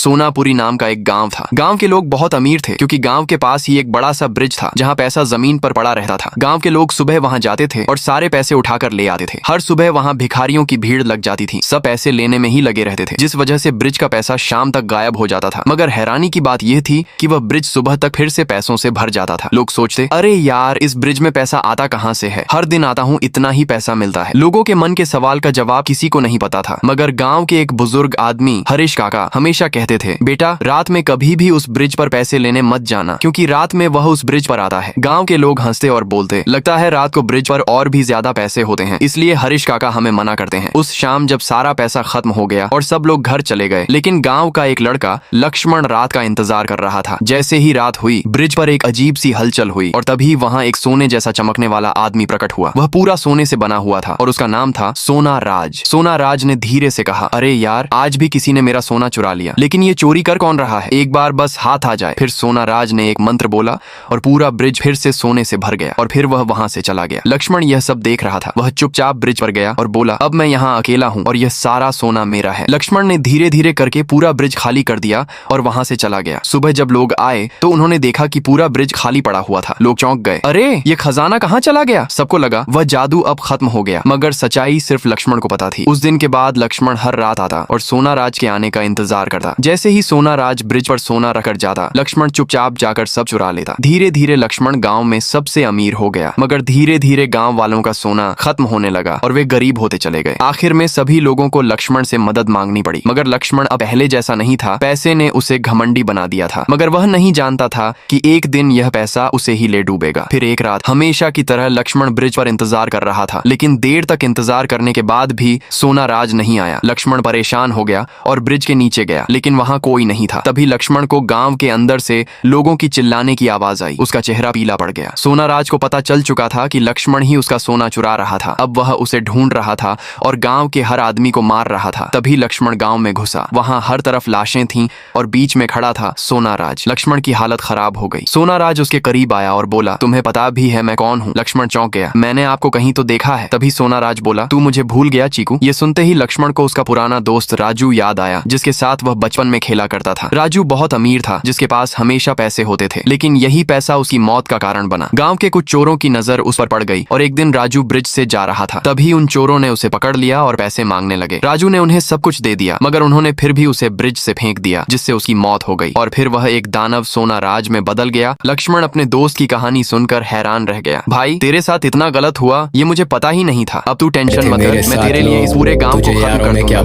सोनापुरी नाम का एक गांव था। गांव के लोग बहुत अमीर थे क्योंकि गांव के पास ही एक बड़ा सा ब्रिज था जहां पैसा जमीन पर पड़ा रहता था। गांव के लोग सुबह वहां जाते थे और सारे पैसे उठाकर ले आते थे। हर सुबह वहां भिखारियों की भीड़ लग जाती थी। सब पैसे लेने में ही लगे रहते थे, जिस वजह से ब्रिज का पैसा शाम तक गायब हो जाता था। मगर हैरानी की बात यह थी कि वह ब्रिज सुबह तक फिर से पैसों से भर जाता था। लोग सोचते, अरे यार, इस ब्रिज में पैसा आता कहां से है? हर दिन आता हूँ, इतना ही पैसा मिलता है। लोगों के मन के सवाल का जवाब किसी को नहीं पता था, मगर गांव के एक बुजुर्ग आदमी हरीश काका हमेशा कहते थे, बेटा, रात में कभी भी उस ब्रिज पर पैसे लेने मत जाना, क्योंकि रात में वह उस ब्रिज पर आता है। गांव के लोग हंसते और बोलते, लगता है रात को ब्रिज पर और भी ज्यादा पैसे होते हैं, इसलिए हरीश काका हमें मना करते हैं। उस शाम जब सारा पैसा खत्म हो गया और सब लोग घर चले गए, लेकिन गांव का एक लड़का लक्ष्मण रात का इंतजार कर रहा था। जैसे ही रात हुई, ब्रिज पर एक अजीब सी हलचल हुई और तभी वहां एक सोने जैसा चमकने वाला आदमी प्रकट हुआ। वह पूरा सोने से बना हुआ था और उसका नाम था सोना राज। सोना राज ने धीरे से कहा, अरे यार, आज भी किसी ने मेरा सोना चुरा लिया, लेकिन ये चोरी कर कौन रहा है? एक बार बस हाथ आ जाए। फिर सोना राज ने एक मंत्र बोला और पूरा ब्रिज फिर से सोने से भर गया और फिर वह वहां से चला गया। लक्ष्मण यह सब देख रहा था। वह चुपचाप ब्रिज पर गया और बोला, अब मैं यहाँ अकेला हूँ और यह सारा सोना मेरा है। लक्ष्मण ने धीरे धीरे करके पूरा ब्रिज खाली कर दिया और वहां से चला गया। सुबह जब लोग आए तो उन्होंने देखा कि पूरा ब्रिज खाली पड़ा हुआ था। लोग चौंक गए, अरे ये खजाना कहाँ चला गया? सबको लगा वह जादू अब खत्म हो गया, मगर सच्चाई सिर्फ लक्ष्मण को पता थी। उस दिन के बाद लक्ष्मण हर रात आता और सोना राज के आने का इंतजार करता। जैसे ही सोना राज ब्रिज पर सोना रखकर जाता, लक्ष्मण चुपचाप जाकर सब चुरा लेता। धीरे धीरे लक्ष्मण गांव में सबसे अमीर हो गया, मगर धीरे धीरे गांव वालों का सोना खत्म होने लगा और वे गरीब होते चले गए। आखिर में सभी लोगों को लक्ष्मण से मदद मांगनी पड़ी, मगर लक्ष्मण अब पहले जैसा नहीं था। पैसे ने उसे घमंडी बना दिया था, मगर वह नहीं जानता था कि एक दिन यह पैसा उसे ही ले डूबेगा। फिर एक रात हमेशा की तरह लक्ष्मण ब्रिज पर इंतजार कर रहा था, लेकिन देर तक इंतजार करने के बाद भी सोना राज नहीं आया। लक्ष्मण परेशान हो गया और ब्रिज के नीचे गया, लेकिन वहां कोई नहीं था। तभी लक्ष्मण को गांव के अंदर से लोगों की चिल्लाने की आवाज आई। उसका चेहरा पीला पड़ गया। सोना राज को पता चल चुका था कि लक्ष्मण ही उसका सोना चुरा रहा था। अब वह उसे ढूंढ रहा था और गांव के हर आदमी को मार रहा था। तभी लक्ष्मण गांव में घुसा। वहां हर तरफ लाशें थीं और बीच में खड़ा था सोना राज। लक्ष्मण की हालत खराब हो गई। सोना राज उसके करीब आया और बोला, तुम्हें पता भी है मैं कौन हूँ? लक्ष्मण चौंक गया, मैंने आपको कहीं तो देखा है। तभी सोना राज बोला, तू मुझे भूल गया चीकू? ये सुनते ही लक्ष्मण को उसका पुराना दोस्त राजू याद आया, जिसके साथ वह बचपन में खेला करता था। राजू बहुत अमीर था, जिसके पास हमेशा पैसे होते थे, लेकिन यही पैसा उसकी मौत का कारण बना। गांव के कुछ चोरों की नजर उस पर पड़ गई और एक दिन राजू ब्रिज से जा रहा था। तभी उन चोरों ने उसे पकड़ लिया और पैसे मांगने लगे। राजू ने उन्हें सब कुछ दे दिया, मगर उन्होंने फिर भी उसे ब्रिज से फेंक दिया, जिससे उसकी मौत हो गई और फिर वह एक दानव सोना राज में बदल गया। लक्ष्मण अपने दोस्त की कहानी सुनकर हैरान रह गया। भाई, तेरे साथ इतना गलत हुआ ये मुझे पता ही नहीं था। अब तू टेंशन मत कर, मैं तेरे लिए इस पूरे गांव को खत्म कर दूंगा।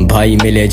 भाई मिले